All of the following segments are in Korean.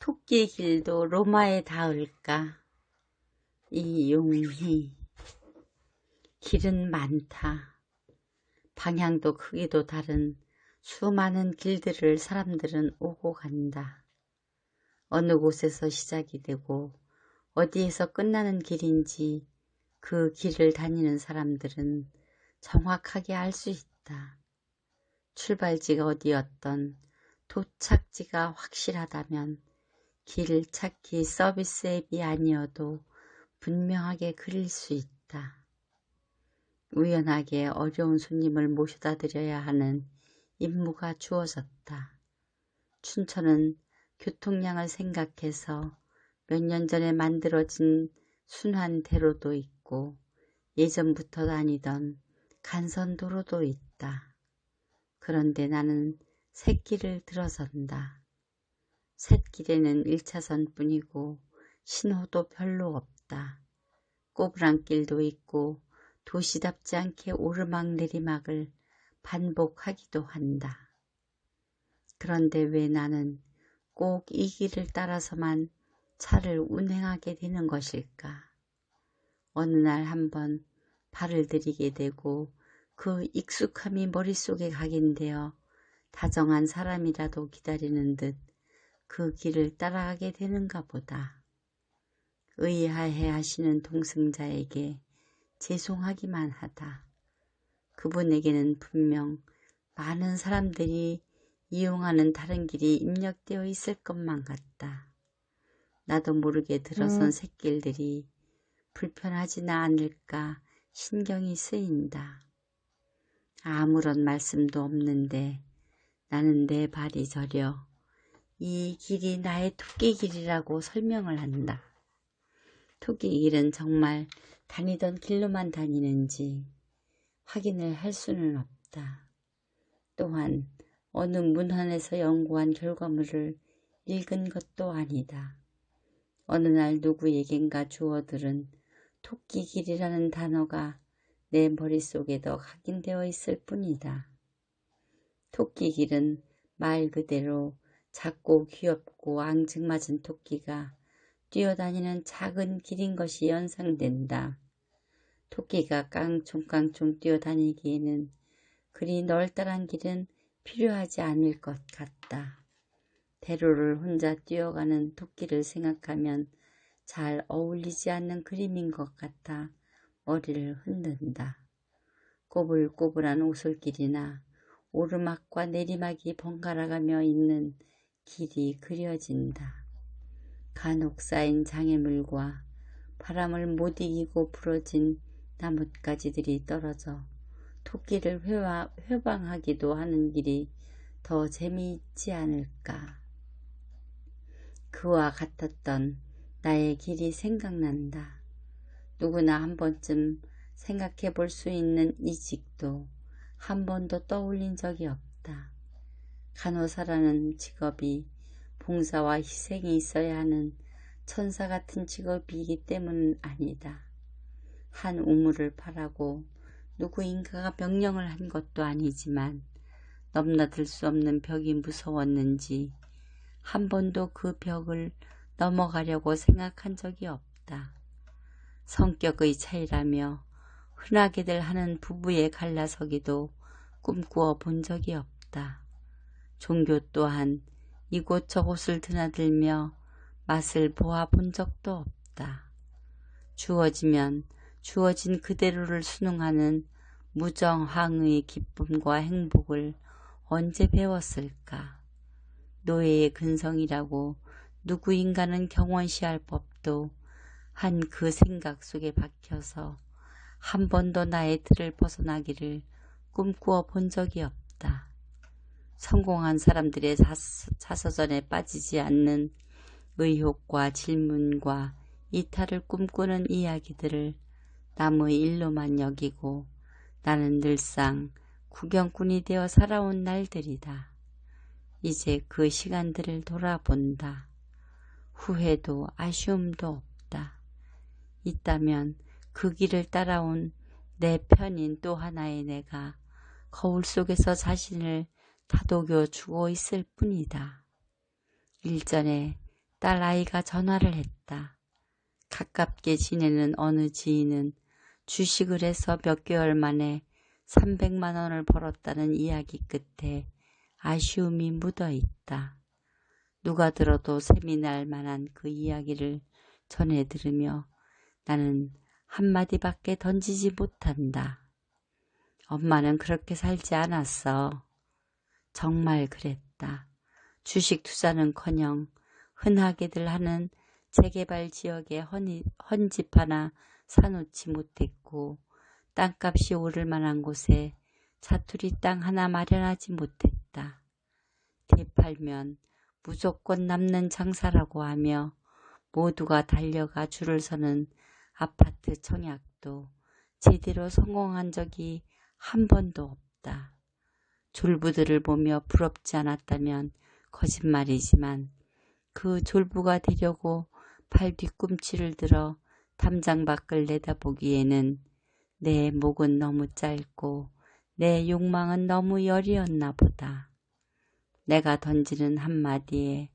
토끼 길도 로마에 닿을까. 이용희. 길은 많다. 방향도 크기도 다른 수많은 길들을 사람들은 오고 간다. 어느 곳에서 시작이 되고 어디에서 끝나는 길인지 그 길을 다니는 사람들은 정확하게 알 수 있다. 출발지가 어디였던 도착지가 확실하다면 길 찾기 서비스 앱이 아니어도 분명하게 그릴 수 있다. 우연하게 어려운 손님을 모셔다 드려야 하는 임무가 주어졌다. 춘천은 교통량을 생각해서 몇 년 전에 만들어진 순환대로도 있고 예전부터 다니던 간선도로도 있다. 그런데 나는 샛길을 들어선다. 샛길에는 1차선 뿐이고 신호도 별로 없다. 꼬부랑길도 있고 도시답지 않게 오르막 내리막을 반복하기도 한다. 그런데 왜 나는 꼭 이 길을 따라서만 차를 운행하게 되는 것일까? 어느 날 한번 발을 들이게 되고 그 익숙함이 머릿속에 각인되어 다정한 사람이라도 기다리는 듯 그 길을 따라가게 되는가 보다. 의아해 하시는 동승자에게 죄송하기만 하다. 그분에게는 분명 많은 사람들이 이용하는 다른 길이 입력되어 있을 것만 같다. 나도 모르게 들어선 샛길들이 불편하지나 않을까 신경이 쓰인다. 아무런 말씀도 없는데 나는 내 발이 저려 이 길이 나의 토끼길이라고 설명을 한다. 토끼길은 정말 다니던 길로만 다니는지 확인을 할 수는 없다. 또한 어느 문헌에서 연구한 결과물을 읽은 것도 아니다. 어느 날 누구에겐가 주워들은 토끼길이라는 단어가 내 머릿속에도 각인되어 있을 뿐이다. 토끼길은 말 그대로 작고 귀엽고 앙증맞은 토끼가 뛰어다니는 작은 길인 것이 연상된다. 토끼가 깡총깡총 뛰어다니기에는 그리 널따란 길은 필요하지 않을 것 같다. 대로를 혼자 뛰어가는 토끼를 생각하면 잘 어울리지 않는 그림인 것 같아 머리를 흔든다. 꼬불꼬불한 오솔길이나 오르막과 내리막이 번갈아가며 있는 길이 그려진다. 간혹 쌓인 장애물과 바람을 못 이기고 부러진 나뭇가지들이 떨어져 토끼를 회방하기도 하는 길이 더 재미있지 않을까. 그와 같았던 나의 길이 생각난다. 누구나 한 번쯤 생각해 볼 수 있는 이직도 한 번도 떠올린 적이 없다. 간호사라는 직업이 봉사와 희생이 있어야 하는 천사 같은 직업이기 때문은 아니다. 한 우물을 파라고 누구인가가 명령을 한 것도 아니지만 넘나들 수 없는 벽이 무서웠는지 한 번도 그 벽을 넘어가려고 생각한 적이 없다. 성격의 차이라며 흔하게들 하는 부부의 갈라서기도 꿈꾸어 본 적이 없다. 종교 또한 이곳저곳을 드나들며 맛을 보아 본 적도 없다. 주어지면 주어진 그대로를 순응하는 무정황의 기쁨과 행복을 언제 배웠을까? 노예의 근성이라고 누구인가는 경원시할 법도 한 그 생각 속에 박혀서 한 번도 나의 틀을 벗어나기를 꿈꾸어 본 적이 없다. 성공한 사람들의 자서전에 빠지지 않는 의혹과 질문과 이탈을 꿈꾸는 이야기들을 남의 일로만 여기고 나는 늘상 구경꾼이 되어 살아온 날들이다. 이제 그 시간들을 돌아본다. 후회도 아쉬움도 없다. 있다면 그 길을 따라온 내 편인 또 하나의 내가 거울 속에서 자신을 다독여 주고 있을 뿐이다. 일전에 딸 아이가 전화를 했다. 가깝게 지내는 어느 지인은 주식을 해서 몇 개월 만에 300만 원을 벌었다는 이야기 끝에 아쉬움이 묻어 있다. 누가 들어도 셈이 날 만한 그 이야기를 전해 들으며 나는 한마디밖에 던지지 못한다. 엄마는 그렇게 살지 않았어. 정말 그랬다. 주식 투자는커녕 흔하게들 하는 재개발 지역에 헌집 하나 사놓지 못했고 땅값이 오를 만한 곳에 자투리 땅 하나 마련하지 못했다. 되팔면 무조건 남는 장사라고 하며 모두가 달려가 줄을 서는 아파트 청약도 제대로 성공한 적이 한 번도 없다. 졸부들을 보며 부럽지 않았다면 거짓말이지만 그 졸부가 되려고 발 뒤꿈치를 들어 담장 밖을 내다보기에는 내 목은 너무 짧고 내 욕망은 너무 여리었나 보다. 내가 던지는 한마디에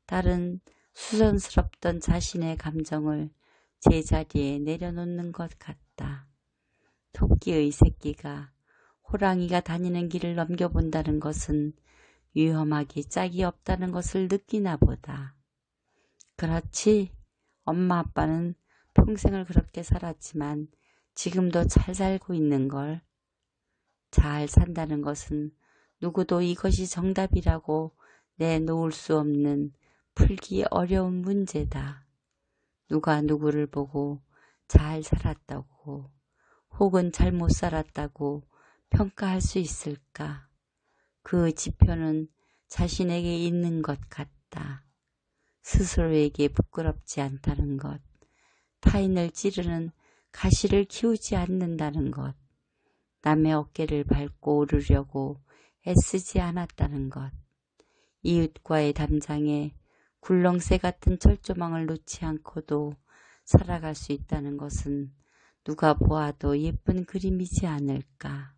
딸은 수선스럽던 자신의 감정을 제자리에 내려놓는 것 같다. 토끼의 새끼가 호랑이가 다니는 길을 넘겨본다는 것은 위험하기 짝이 없다는 것을 느끼나 보다. 그렇지, 엄마 아빠는 평생을 그렇게 살았지만 지금도 잘 살고 있는걸. 잘 산다는 것은 누구도 이것이 정답이라고 내놓을 수 없는 풀기 어려운 문제다. 누가 누구를 보고 잘 살았다고 혹은 잘못 살았다고 평가할 수 있을까? 그 지표는 자신에게 있는 것 같다. 스스로에게 부끄럽지 않다는 것, 타인을 찌르는 가시를 키우지 않는다는 것, 남의 어깨를 밟고 오르려고 애쓰지 않았다는 것, 이웃과의 담장에 굴렁쇠 같은 철조망을 놓지 않고도 살아갈 수 있다는 것은 누가 보아도 예쁜 그림이지 않을까.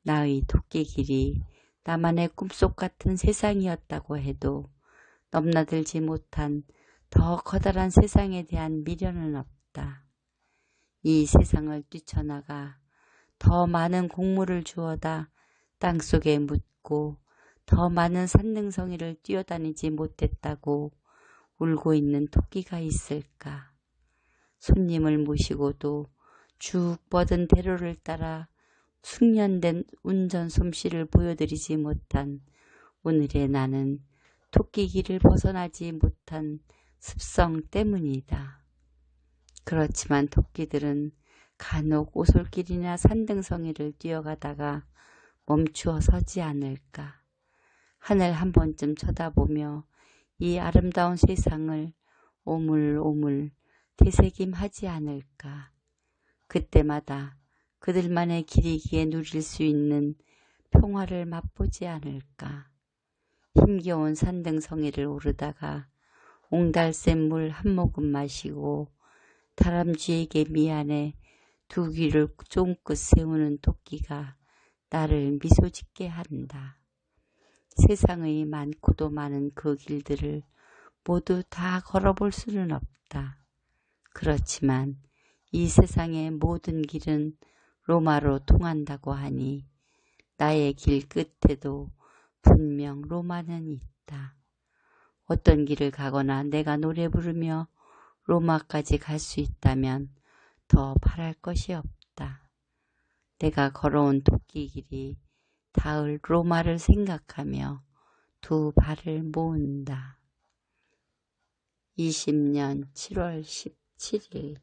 나의 토끼길이 나만의 꿈속 같은 세상이었다고 해도 넘나들지 못한 더 커다란 세상에 대한 미련은 없다. 이 세상을 뛰쳐나가 더 많은 곡물을 주워다 땅속에 묻고 더 많은 산등성이를 뛰어다니지 못했다고 울고 있는 토끼가 있을까. 손님을 모시고도 쭉 뻗은 대로를 따라 숙련된 운전 솜씨를 보여드리지 못한 오늘의 나는 토끼길을 벗어나지 못한 습성 때문이다. 그렇지만 토끼들은 간혹 오솔길이나 산등성이를 뛰어가다가 멈추어 서지 않을까. 하늘 한 번쯤 쳐다보며 이 아름다운 세상을 오물오물 되새김하지 않을까. 그때마다 그들만의 길이기에 누릴 수 있는 평화를 맛보지 않을까. 힘겨운 산등성이를 오르다가 옹달샘 물 한 모금 마시고 다람쥐에게 미안해 두 귀를 쫑긋 세우는 토끼가 나를 미소 짓게 한다. 세상의 많고도 많은 그 길들을 모두 다 걸어볼 수는 없다. 그렇지만 이 세상의 모든 길은 로마로 통한다고 하니 나의 길 끝에도 분명 로마는 있다. 어떤 길을 가거나 내가 노래 부르며 로마까지 갈 수 있다면 더 바랄 것이 없다. 내가 걸어온 토끼길이 닿을 로마를 생각하며 두 발을 모은다. 20년 7월 17일